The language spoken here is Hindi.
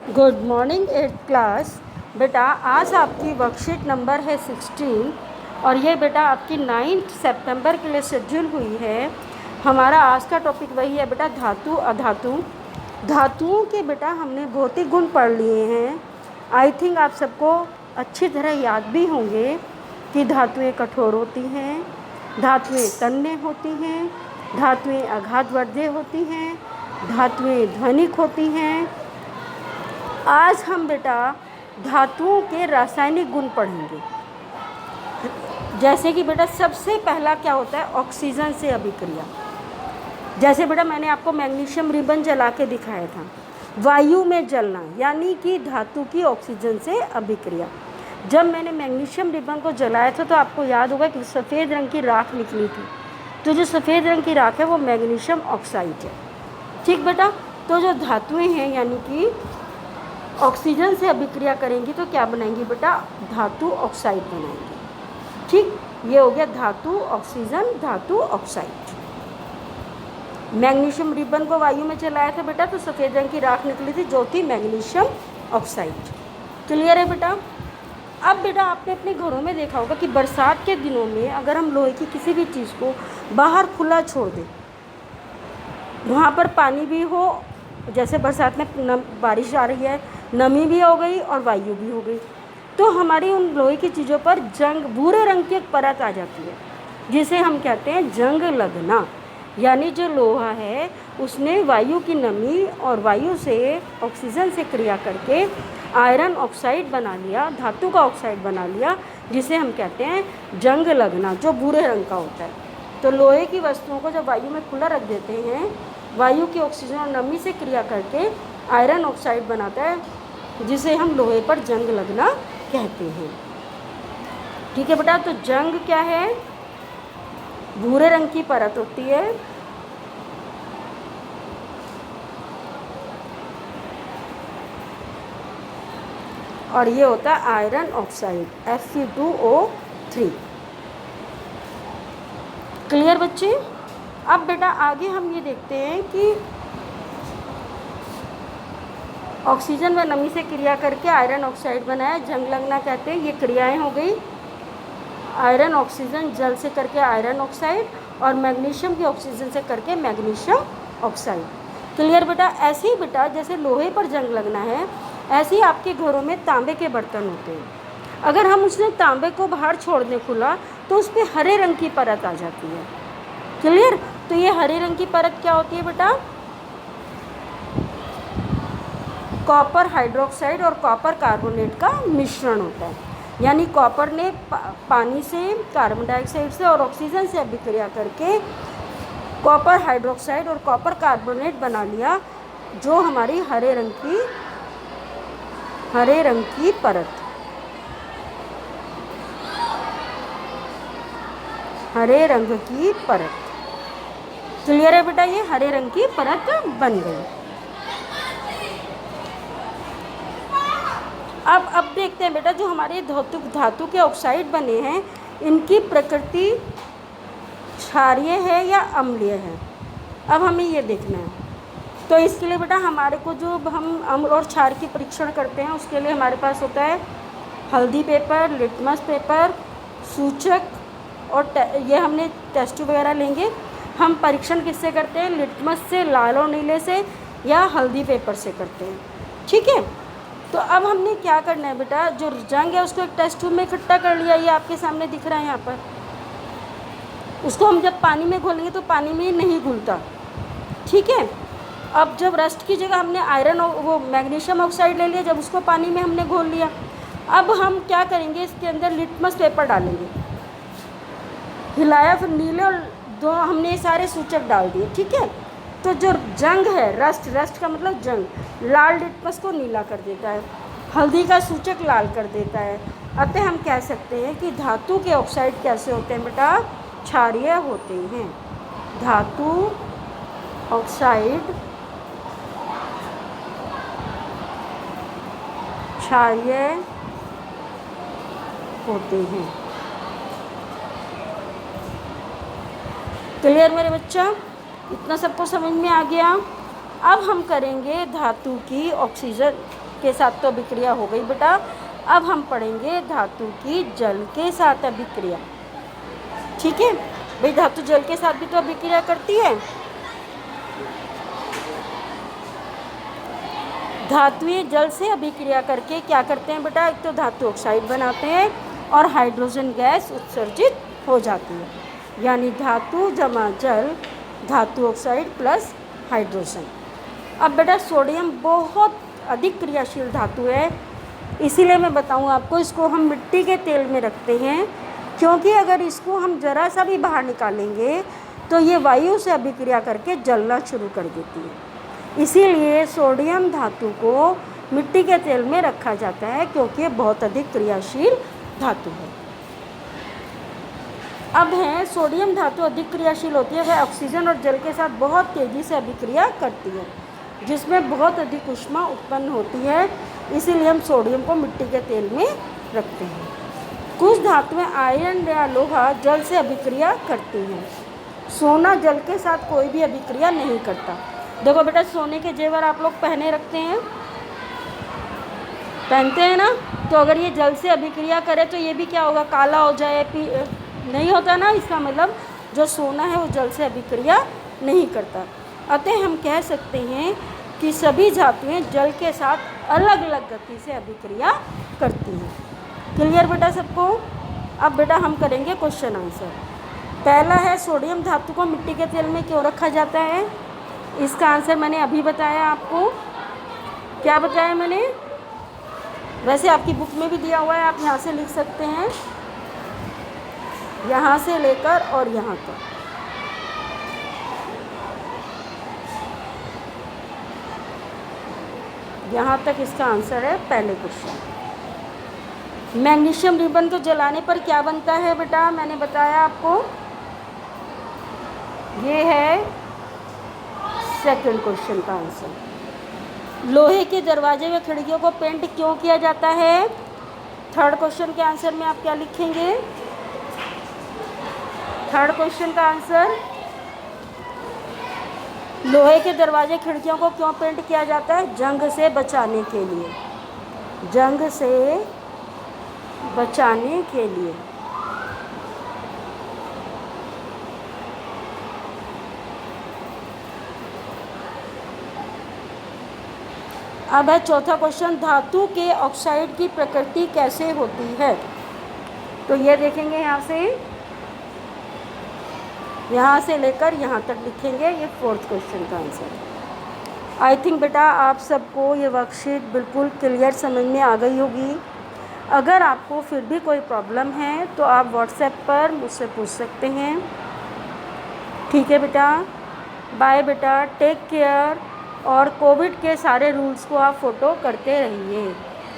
Good morning 8th class. बेटा आज आपकी वर्कशीट नंबर है 16 और ये बेटा आपकी 9 सितंबर के लिए शेड्यूल हुई है। हमारा आज का टॉपिक वही है बेटा धातु अधातु। धातुओं के बेटा हमने भौतिक गुण पढ़ लिए हैं। आई थिंक आप सबको अच्छी तरह याद भी होंगे कि धातुएं कठोर होती हैं, धातुएं तन्य होती हैं, धातुएं आघातवर्धक होती हैं, धातुएं ध्वनिक होती हैं। आज हम बेटा धातुओं के रासायनिक गुण पढ़ेंगे। जैसे कि बेटा सबसे पहला क्या होता है, ऑक्सीजन से अभिक्रिया। जैसे बेटा मैंने आपको मैग्नीशियम रिबन जला के दिखाया था, वायु में जलना यानी कि धातु की ऑक्सीजन से अभिक्रिया। जब मैंने मैग्नीशियम रिबन को जलाया था तो आपको याद होगा कि सफ़ेद रंग की राख निकली थी। तो जो सफ़ेद रंग की राख है वो मैग्नीशियम ऑक्साइड है। ठीक बेटा, तो जो धातुएँ हैं यानी कि ऑक्सीजन से अभिक्रिया करेंगी तो क्या बनाएंगी बेटा, धातु ऑक्साइड बनाएंगी। ठीक, ये हो गया धातु ऑक्सीजन, धातु ऑक्साइड। मैग्नीशियम रिबन को वायु में चलाया था बेटा तो सफ़ेद रंग की राख निकली थी जो थी मैग्नीशियम ऑक्साइड। क्लियर है बेटा। अब बेटा आपने अपने घरों में देखा होगा कि बरसात के दिनों में अगर हम लोहे की किसी भी चीज़ को बाहर खुला छोड़ दें, वहाँ पर पानी भी हो, जैसे बरसात में बारिश आ रही है, नमी भी हो गई और वायु भी हो गई, तो हमारी उन लोहे की चीज़ों पर जंग भूरे रंग की एक परत आ जाती है जिसे हम कहते हैं जंग लगना। यानी जो लोहा है उसने वायु की नमी और वायु से ऑक्सीजन से क्रिया करके आयरन ऑक्साइड बना लिया, धातु का ऑक्साइड बना लिया, जिसे हम कहते हैं जंग लगना, जो भूरे रंग का होता है। तो लोहे की वस्तुओं को जब वायु में खुला रख देते हैं, वायु की ऑक्सीजन और नमी से क्रिया करके आयरन ऑक्साइड बनाता है, जिसे हम लोहे पर जंग लगना कहते हैं। ठीक है बेटा, तो जंग क्या है, भूरे रंग की परत होती है। और ये होता है आयरन ऑक्साइड Fe2O3। क्लियर बच्चे। अब बेटा आगे हम ये देखते हैं कि ऑक्सीजन व नमी से क्रिया करके आयरन ऑक्साइड बनाया, जंग लगना कहते हैं। ये क्रियाएं हो गई, आयरन ऑक्सीजन जल से करके आयरन ऑक्साइड और मैग्नीशियम की ऑक्सीजन से करके मैग्नीशियम ऑक्साइड। क्लियर बेटा। ऐसे ही बेटा जैसे लोहे पर जंग लगना है, ऐसे ही आपके घरों में तांबे के बर्तन होते हैं। अगर हम उसने तांबे को बाहर छोड़ दें खुला तो उस पर हरे रंग की परत आ जाती है। क्लियर। तो ये हरे रंग की परत क्या होती है बेटा, कॉपर हाइड्रोक्साइड और कॉपर कार्बोनेट का मिश्रण होता है। यानी कॉपर ने पानी से, कार्बन डाइऑक्साइड से और ऑक्सीजन से अभिक्रिया करके कॉपर हाइड्रोक्साइड और कॉपर कार्बोनेट बना लिया, जो हमारी हरे रंग की परत, हरे रंग की परत। क्लियर है बेटा, ये हरे रंग की परत बन गई। अब देखते हैं बेटा जो हमारे धातु के ऑक्साइड बने हैं, इनकी प्रकृति क्षारीय है या अम्लीय है। अब हमें ये देखना है। तो इसके लिए बेटा हमारे को जो हम अम्ल और क्षार की परीक्षण करते हैं उसके लिए हमारे पास होता है हल्दी पेपर, लिटमस पेपर, सूचक और ये हमने टेस्ट वगैरह लेंगे। हम परीक्षण किससे करते हैं, लिटमस से, लाल और नीले से, या हल्दी पेपर से करते हैं। ठीक है। तो अब हमने क्या करना है बेटा, जो जंग है उसको एक टेस्ट ट्यूब में इकट्ठा कर लिया, ये आपके सामने दिख रहा है यहाँ पर। उसको हम जब पानी में घोलेंगे तो पानी में नहीं घुलता। ठीक है। अब जब रस्ट की जगह हमने आयरन वो मैग्नीशियम ऑक्साइड ले लिया, जब उसको पानी में हमने घोल लिया, अब हम क्या करेंगे, इसके अंदर लिटमस पेपर डालेंगे, हिलाया, फिर नीले और दो हमने सारे सूचक डाल दिए। ठीक है। तो जो जंग है, रस्ट का मतलब जंग, लाल लिटमस को नीला कर देता है, हल्दी का सूचक लाल कर देता है। अतः हम कह सकते हैं कि धातु के ऑक्साइड कैसे होते हैं बेटा, क्षारीय होते हैं। धातु ऑक्साइड क्षारीय होते हैं। क्लियर मेरे बच्चा, इतना सबको समझ में आ गया। अब हम करेंगे धातु की ऑक्सीजन के साथ तो अभिक्रिया हो गई बेटा। अब हम पढ़ेंगे धातु की जल के साथ अभिक्रिया। ठीक है भाई, धातु जल के साथ भी तो अभिक्रिया करती है। धातुएं जल से अभिक्रिया करके क्या करते हैं बेटा, एक तो धातु ऑक्साइड बनाते हैं और हाइड्रोजन गैस उत्सर्जित हो जाती है, यानी धातु जमा जल, धातु ऑक्साइड प्लस हाइड्रोजन। अब बेटा सोडियम बहुत अधिक क्रियाशील धातु है, इसीलिए मैं बताऊँ आपको, इसको हम मिट्टी के तेल में रखते हैं, क्योंकि अगर इसको हम ज़रा सा भी बाहर निकालेंगे तो ये वायु से अभिक्रिया करके जलना शुरू कर देती है। इसीलिए सोडियम धातु को मिट्टी के तेल में रखा जाता है, क्योंकि ये बहुत अधिक क्रियाशील धातु है। अब है सोडियम धातु अधिक क्रियाशील होती है, वह ऑक्सीजन और जल के साथ बहुत तेज़ी से अभिक्रिया करती है, जिसमें बहुत अधिक ऊष्मा उत्पन्न होती है, इसीलिए हम सोडियम को मिट्टी के तेल में रखते हैं। कुछ धातुएं आयरन या लोहा जल से अभिक्रिया करती हैं। सोना जल के साथ कोई भी अभिक्रिया नहीं करता। देखो बेटा, सोने के जेवर आप लोग पहने रखते हैं, पहनते हैं ना, तो अगर ये जल से अभिक्रिया करे तो ये भी क्या होगा, काला हो जाए, नहीं होता ना। इसका मतलब जो सोना है वो जल से अभिक्रिया नहीं करता। अतः हम कह सकते हैं कि सभी धातुएं जल के साथ अलग अलग गति से अभिक्रिया करती हैं। क्लियर बेटा सबको। अब बेटा हम करेंगे क्वेश्चन आंसर। पहला है, सोडियम धातु को मिट्टी के तेल में क्यों रखा जाता है? इसका आंसर मैंने अभी बताया आपको। क्या बताया मैंने? वैसे आपकी बुक में भी दिया हुआ है, आप यहाँ से लिख सकते हैं, यहाँ से लेकर और यहाँ तक। यहाँ तक इसका आंसर है पहले क्वेश्चन। मैग्नीशियम रिबन को जलाने पर क्या बनता है बेटा? मैंने बताया आपको, ये है सेकंड क्वेश्चन का आंसर। लोहे के दरवाजे व खिड़कियों को पेंट क्यों किया जाता है? थर्ड क्वेश्चन के आंसर में आप क्या लिखेंगे? थर्ड क्वेश्चन का आंसर, लोहे के दरवाजे खिड़कियों को क्यों पेंट किया जाता है? जंग से बचाने के लिए, जंग से बचाने के लिए। अब है चौथा क्वेश्चन, धातु के ऑक्साइड की प्रकृति कैसे होती है? तो ये देखेंगे, यहाँ से लेकर यहाँ तक लिखेंगे। ये फोर्थ क्वेश्चन का आंसर है। आई थिंक बेटा आप सबको ये वर्कशीट बिल्कुल क्लियर समझ में आ गई होगी। अगर आपको फिर भी कोई प्रॉब्लम है तो आप व्हाट्सएप पर मुझसे पूछ सकते हैं। ठीक है बेटा, बाय बेटा, टेक केयर। और कोविड के सारे रूल्स को आप फॉलो करते रहिए।